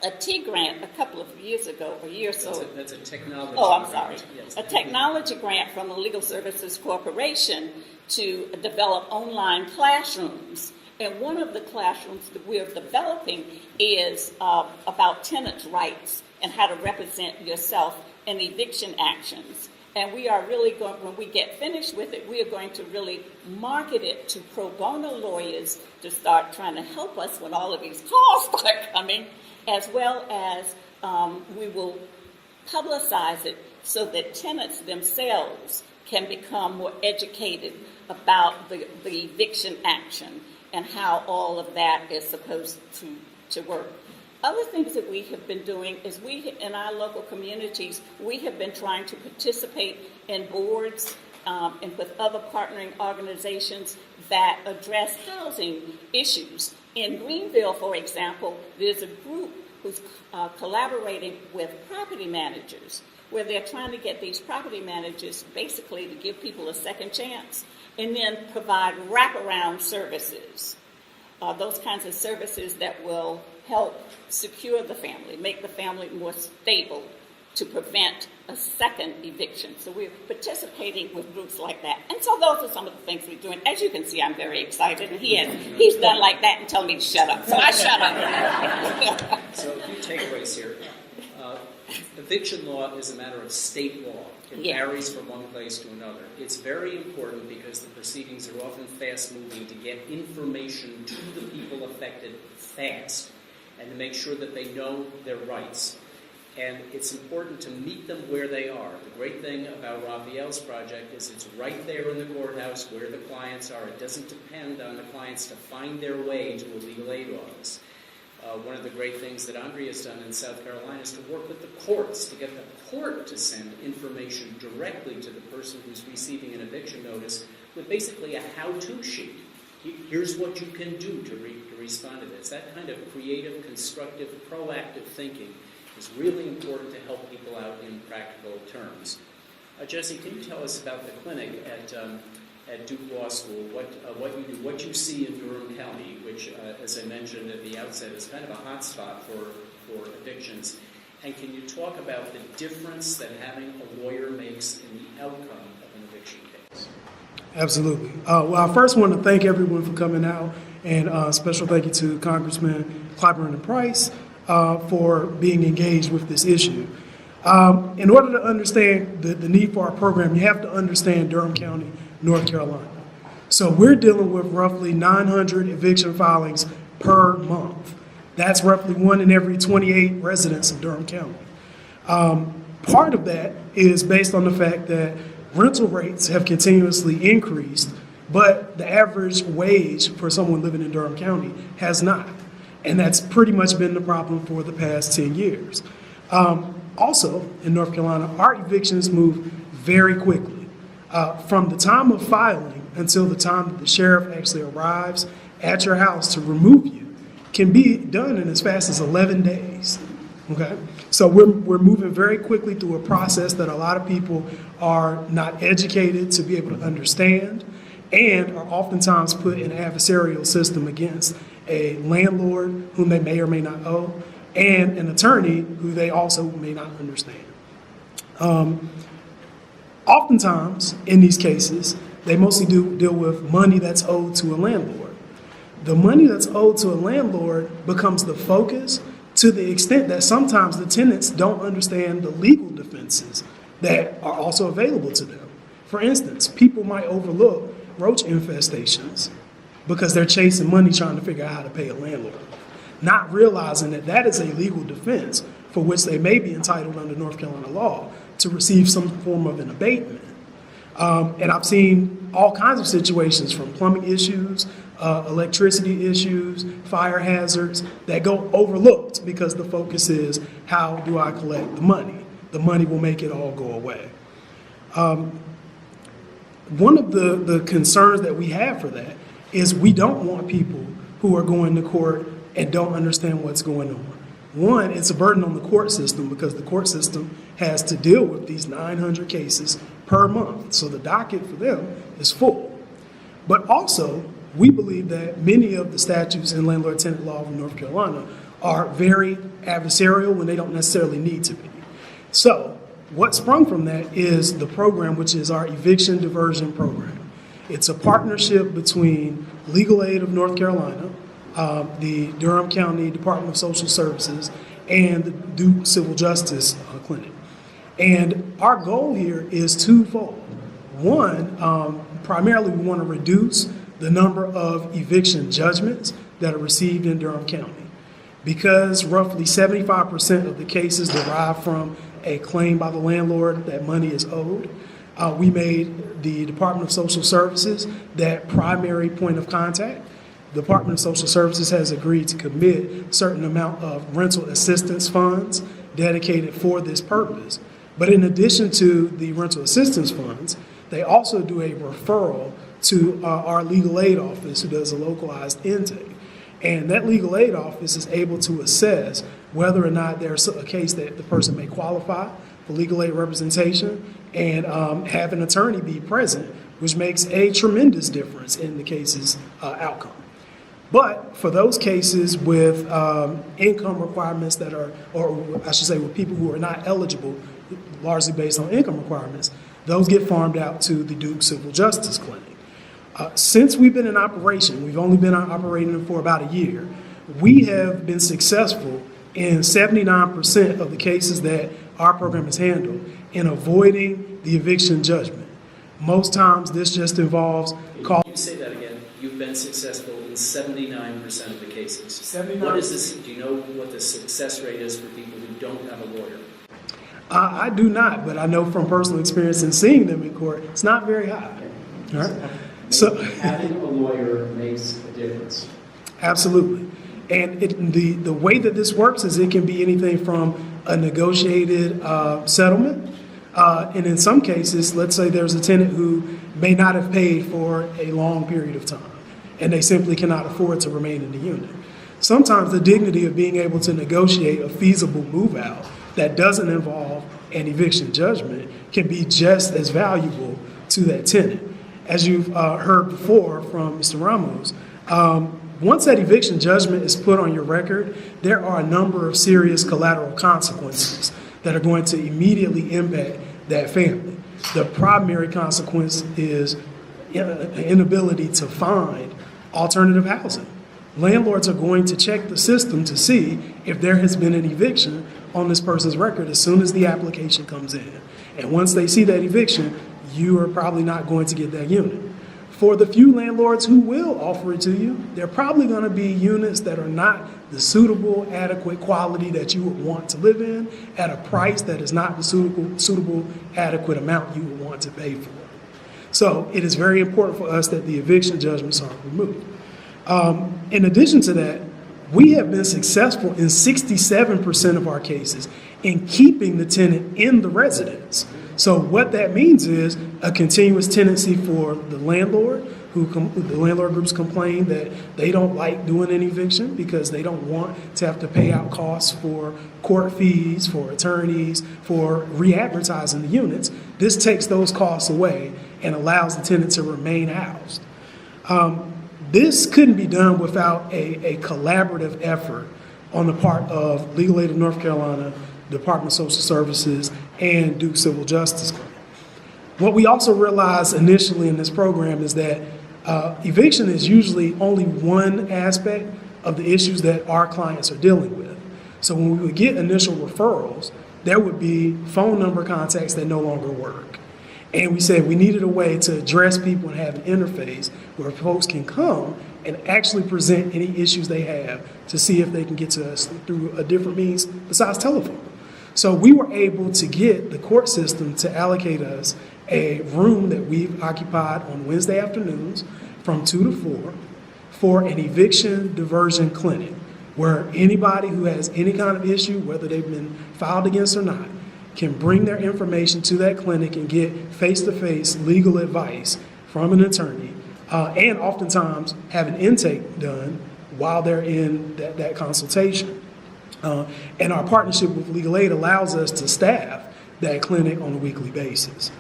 [SPEAKER 6] a T grant a couple of years ago, a year or so.
[SPEAKER 2] That's a technology
[SPEAKER 6] I'm
[SPEAKER 2] grant.
[SPEAKER 6] sorry.
[SPEAKER 2] Yes.
[SPEAKER 6] A technology grant from the Legal Services Corporation to develop online classrooms. And one of the classrooms that we're developing is about tenants' rights and how to represent yourself in eviction actions. And we are really going, when we get finished with it, we are going to really market it to pro bono lawyers to start trying to help us when all of these calls start coming, as well as we will publicize it so that tenants themselves can become more educated about the eviction action and how all of that is supposed to work. Other things that we have been doing is in our local communities, we have been trying to participate in boards and with other partnering organizations that address housing issues. In Greenville, for example, there's a group who's collaborating with property managers, where they're trying to get these property managers basically to give people a second chance and then provide wraparound services, those kinds of services that will help secure the family, make the family more stable to prevent a second eviction. So we're participating with groups like that. And so those are some of the things we're doing. As you can see, I'm very excited, and he's done like that and told me to shut up. So I shut up.
[SPEAKER 2] So a few takeaways here. eviction law is a matter of state law. It
[SPEAKER 6] Yeah.
[SPEAKER 2] varies from one place to another. It's very important because the proceedings are often fast-moving to get information to the people affected fast and to make sure that they know their rights. And it's important to meet them where they are. The great thing about Raphael's project is it's right there in the courthouse where the clients are. It doesn't depend on the clients to find their way to a legal aid office. One of the great things that Andrea has done in South Carolina is to work with the courts to get the court to send information directly to the person who's receiving an eviction notice with basically a how-to sheet. Here's what you can do to respond to this. That kind of creative, constructive, proactive thinking is really important to help people out in practical terms. Jesse, can you tell us about the clinic at Duke Law School, what you do, what you see in Durham County, which, as I mentioned at the outset, is kind of a hot spot for evictions. And can you talk about the difference that having a lawyer makes in the outcome of an eviction case?
[SPEAKER 7] Absolutely. Well, I first want to thank everyone for coming out, and special thank you to Congressman Clyburn and Price for being engaged with this issue. In order to understand the need for our program, you have to understand Durham County, North Carolina. So we're dealing with roughly 900 eviction filings per month. That's roughly 1 in every 28 residents of Durham County. Part of that is based on the fact that rental rates have continuously increased, but the average wage for someone living in Durham County has not. And that's pretty much been the problem for the past 10 years. Also, in North Carolina, our evictions move very quickly. From the time of filing until the time that the sheriff actually arrives at your house to remove you can be done in as fast as 11 days. Okay? So we're moving very quickly through a process that a lot of people are not educated to be able to understand and are oftentimes put in an adversarial system against a landlord whom they may or may not owe, and an attorney who they also may not understand. Oftentimes, in these cases, they mostly deal with money that's owed to a landlord. The money that's owed to a landlord becomes the focus to the extent that sometimes the tenants don't understand the legal defenses that are also available to them. For instance, people might overlook roach infestations because they're chasing money trying to figure out how to pay a landlord, not realizing that that is a legal defense for which they may be entitled under North Carolina law to receive some form of an abatement. And I've seen all kinds of situations from plumbing issues, electricity issues, fire hazards that go overlooked because the focus is how do I collect the money? The money will make it all go away. One of the concerns that we have for that is we don't want people who are going to court and don't understand what's going on. One, it's a burden on the court system because the court system has to deal with these 900 cases per month. So the docket for them is full. But also, we believe that many of the statutes in landlord-tenant law in North Carolina are very adversarial when they don't necessarily need to be. So what sprung from that is the program, which is our eviction diversion program. It's a partnership between Legal Aid of North Carolina, the Durham County Department of Social Services, and the Duke Civil Justice Clinic. And our goal here is twofold. One, primarily we want to reduce the number of eviction judgments that are received in Durham County. Because roughly 75% of the cases derive from a claim by the landlord that money is owed, we made the Department of Social Services that primary point of contact. The Department of Social Services has agreed to commit a certain amount of rental assistance funds dedicated for this purpose. But in addition to the rental assistance funds, they also do a referral to our legal aid office who does a localized intake. And that legal aid office is able to assess whether or not there's a case that the person may qualify for legal aid representation and have an attorney be present, which makes a tremendous difference in the case's outcome. But for those cases with income requirements that are, or I should say with people who are not eligible, largely based on income requirements, those get farmed out to the Duke Civil Justice Clinic. Since we've been in operation, we've only been operating for about a year, we have been successful in 79% of the cases that our program has handled in avoiding the eviction judgment. Most times, this just involves call.
[SPEAKER 2] You say that again. You've been successful in 79% of the cases.
[SPEAKER 7] 79%.
[SPEAKER 2] What is this? Do you know what the success rate is for people who don't have a lawyer?
[SPEAKER 7] I do not, but I know from personal experience in seeing them in court, it's not very high. All right? So,
[SPEAKER 2] Having a lawyer makes a difference.
[SPEAKER 7] absolutely. And the way that this works is it can be anything from a negotiated settlement. And in some cases, let's say there's a tenant who may not have paid for a long period of time, and they simply cannot afford to remain in the unit. Sometimes the dignity of being able to negotiate a feasible move out that doesn't involve an eviction judgment can be just as valuable to that tenant. As you've heard before from Mr. Ramos, once that eviction judgment is put on your record, there are a number of serious collateral consequences that are going to immediately impact that family. The primary consequence is inability to find alternative housing. Landlords are going to check the system to see if there has been an eviction on this person's record as soon as the application comes in. And once they see that eviction, you are probably not going to get that unit. For the few landlords who will offer it to you, they're probably going to be units that are not the suitable, adequate quality that you would want to live in at a price that is not the suitable, adequate amount you would want to pay for. So it is very important for us that the eviction judgments are removed. In addition to that, we have been successful in 67% of our cases in keeping the tenant in the residence. So what that means is a continuous tenancy for the landlord, the landlord groups complain that they don't like doing an eviction because they don't want to have to pay out costs for court fees, for attorneys, for re-advertising the units. This takes those costs away and allows the tenant to remain housed. This couldn't be done without a collaborative effort on the part of Legal Aid of North Carolina, Department of Social Services, and Duke Civil Justice Clinic. What we also realized initially in this program is that eviction is usually only one aspect of the issues that our clients are dealing with. So when we would get initial referrals, there would be phone number contacts that no longer work. And we said we needed a way to address people and have an interface where folks can come and actually present any issues they have to see if they can get to us through a different means besides telephone. So we were able to get the court system to allocate us a room that we've occupied on Wednesday afternoons from 2 to 4 for an eviction diversion clinic where anybody who has any kind of issue, whether they've been filed against or not, can bring their information to that clinic and get face-to-face legal advice from an attorney, and oftentimes have an intake done while they're in that consultation. And our partnership with Legal Aid allows us to staff that clinic on a weekly basis.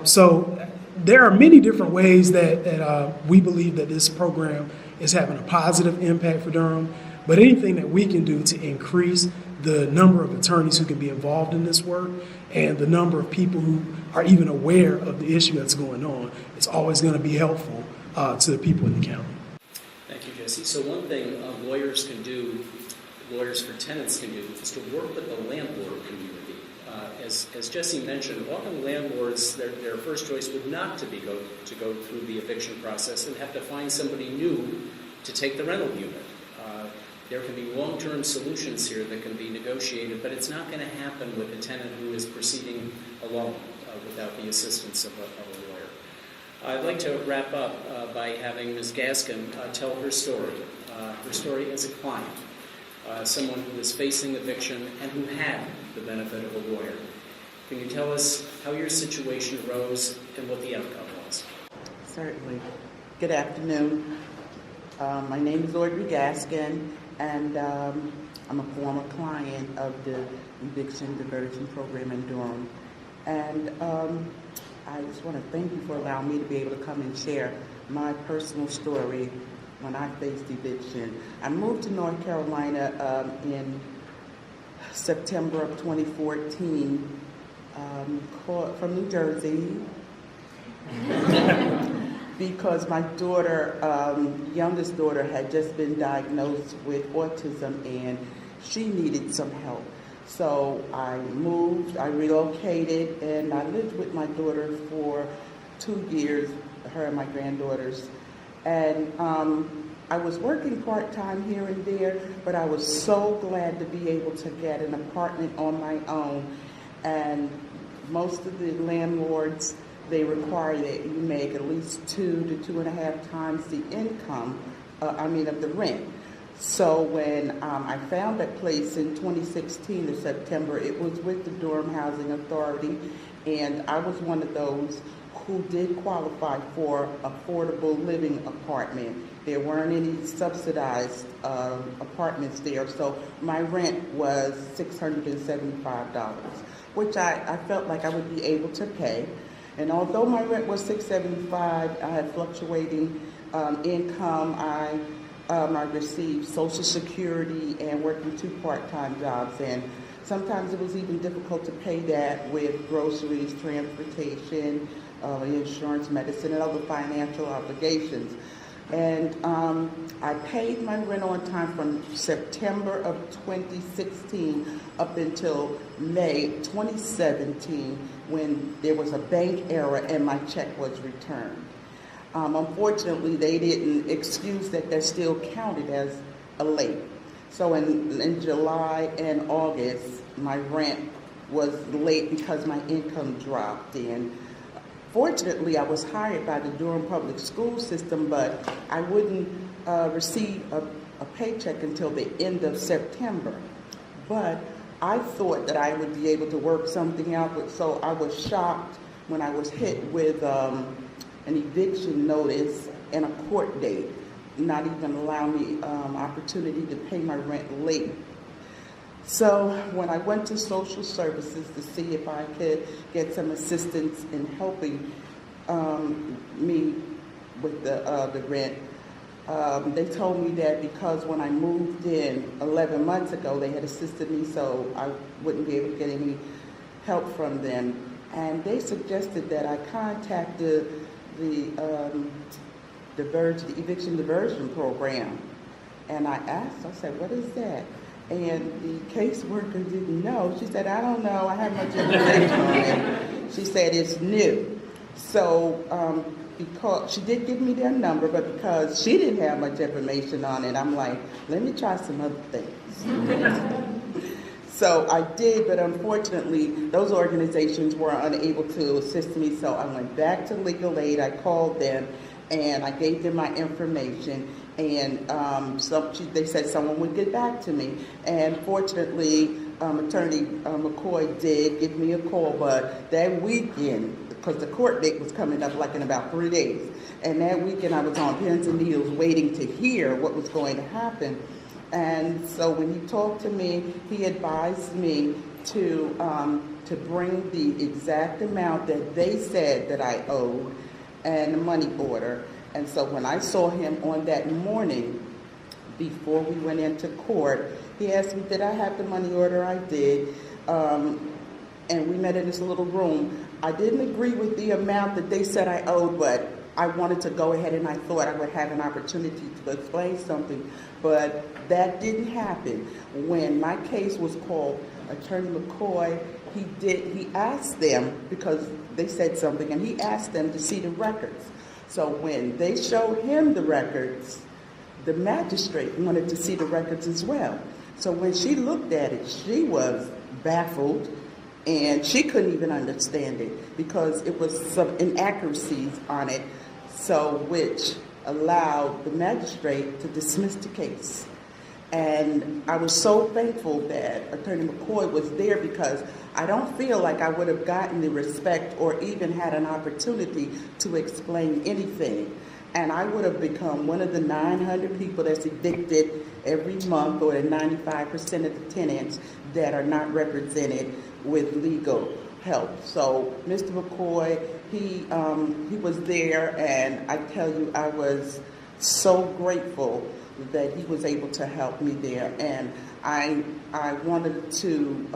[SPEAKER 7] So there are many different ways that we believe that this program is having a positive impact for Durham, but anything that we can do to increase the number of attorneys who can be involved in this work and the number of people who are even aware of the issue that's going on, it's always going to be helpful to the people in the county.
[SPEAKER 2] Thank you, Jesse. So one thing lawyers can do, lawyers for tenants can do, is to work with the landlord community. As Jesse mentioned, often landlords, their first choice would not to go through the eviction process and have to find somebody new to take the rental unit. There can be long-term solutions here that can be negotiated, but it's not going to happen with a tenant who is proceeding alone without the assistance of a lawyer. I'd like to wrap up by having Ms. Gaskin tell her story as a client, someone who was facing eviction and who had the benefit of a lawyer. Can you tell us how your situation arose and what the outcome was?
[SPEAKER 8] Certainly. Good afternoon. My name is Audrey Gaskin, and I'm a former client of the Eviction Diversion Program in Durham. And I just want to thank you for allowing me to be able to come and share my personal story when I faced eviction. I moved to North Carolina in September of 2014 from New Jersey because my daughter, youngest daughter, had just been diagnosed with autism, and she needed some help. So I moved, I relocated, and I lived with my daughter for 2 years, her and my granddaughters. And I was working part-time here and there, but I was so glad to be able to get an apartment on my own. And most of the landlords, they require that you make at least 2 to 2.5 times the income, of the rent. So when I found that place in 2016 in September, it was with the Durham Housing Authority, and I was one of those who did qualify for affordable living apartment. There weren't any subsidized apartments there, so my rent was $675, which I felt like I would be able to pay. And although my rent was $675, I had fluctuating income. I received Social Security and working 2 part-time jobs, and sometimes it was even difficult to pay that with groceries, transportation, insurance, medicine, and other financial obligations. And I paid my rent on time from September of 2016 up until May 2017, when there was a bank error and my check was returned. Unfortunately, they didn't excuse that still counted as a late. So in July and August, my rent was late because my income dropped. And fortunately, I was hired by the Durham Public School System, but I wouldn't receive a paycheck until the end of September. But I thought that I would be able to work something out, so I was shocked when I was hit with an eviction notice and a court date, not even allow me opportunity to pay my rent late. So when I went to social services to see if I could get some assistance in helping me with the rent, they told me that because when I moved in 11 months ago, they had assisted me so I wouldn't be able to get any help from them. And they suggested that I contact the eviction diversion program. And I asked, I said, what is that? And the caseworker didn't know. She said, I don't know, I have much information on it. She said, it's new. So because she did give me their number, but because she didn't have much information on it, I'm like, let me try some other things. So I did, but unfortunately, those organizations were unable to assist me, so I went back to legal aid. I called them, and I gave them my information, and they said someone would get back to me. And fortunately, Attorney McCoy did give me a call, but that weekend, because the court date was coming up like in about 3 days, and that weekend I was on pins and needles waiting to hear what was going to happen. And so when he talked to me, he advised me to bring the exact amount that they said that I owed and the money order. And so when I saw him on that morning, before we went into court, he asked me, did I have the money order? I did. And we met in this little room. I didn't agree with the amount that they said I owed, but I wanted to go ahead and I thought I would have an opportunity to explain something. But that didn't happen. When my case was called, Attorney McCoy, he asked them, because they said something, and he asked them to see the records. So when they showed him the records, the magistrate wanted to see the records as well. So when she looked at it, she was baffled, and she couldn't even understand it because it was some inaccuracies on it, so which allowed the magistrate to dismiss the case. And I was so thankful that Attorney McCoy was there, because I don't feel like I would have gotten the respect or even had an opportunity to explain anything. And I would have become one of the 900 people that's evicted every month, or the 95% of the tenants that are not represented with legal help. So Mr. McCoy, he was there, and I tell you, I was so grateful that he was able to help me there. And I wanted to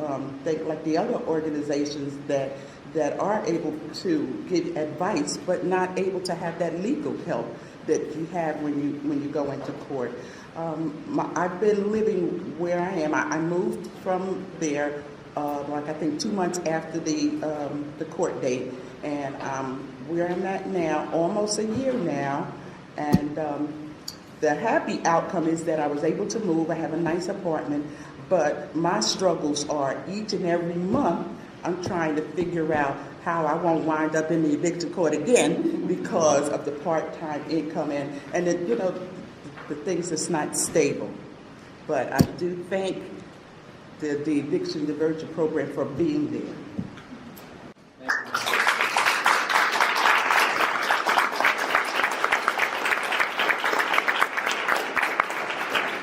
[SPEAKER 8] thank, like the other organizations that are able to give advice but not able to have that legal help, that you have when you go into court. I've been living where I am. I moved from there, like I think 2 months after the court date, and where I'm at now, almost a year now, and the happy outcome is that I was able to move. I have a nice apartment, but my struggles are each and every month I'm trying to figure out how I won't wind up in the eviction court again because of the part-time income and the things that's not stable. But I do thank the eviction diversion program for being there.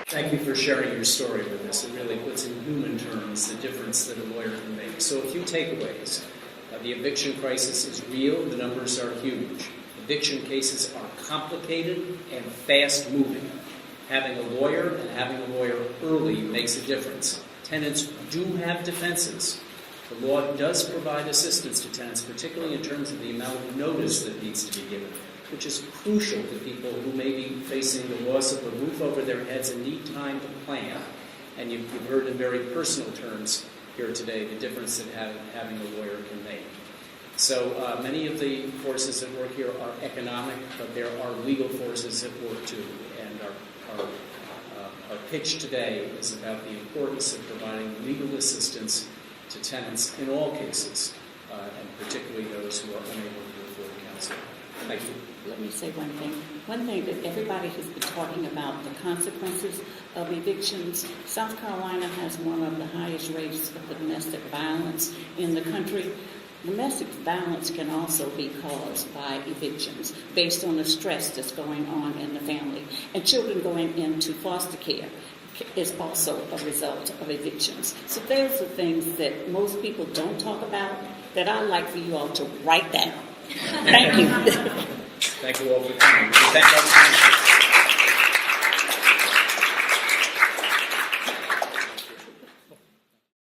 [SPEAKER 2] Thank you for sharing your story with us. It really puts in human terms the difference that a lawyer can make. So a few takeaways. The eviction crisis is real. The numbers are huge. Eviction cases are complicated and fast-moving. Having a lawyer and having a lawyer early makes a difference. Tenants do have defenses. The law does provide assistance to tenants, particularly in terms of the amount of notice that needs to be given, which is crucial to people who may be facing the loss of a roof over their heads and need time to plan. And you've heard in very personal terms here today the difference that having a lawyer can make. So many of the forces that work here are economic, but there are legal forces at work too. And our pitch today is about the importance of providing legal assistance to tenants in all cases, and particularly those who are unable to afford counsel. Thank you.
[SPEAKER 6] Let me say one thing. One thing that everybody has been talking about, the consequences of evictions. South Carolina has one of the highest rates of domestic violence in the country. Domestic violence can also be caused by evictions based on the stress that's going on in the family. And children going into foster care is also a result of evictions. So there's the things that most people don't talk about that I'd like for you all to write down. Thank you.
[SPEAKER 2] Thank you all for coming. Thank you.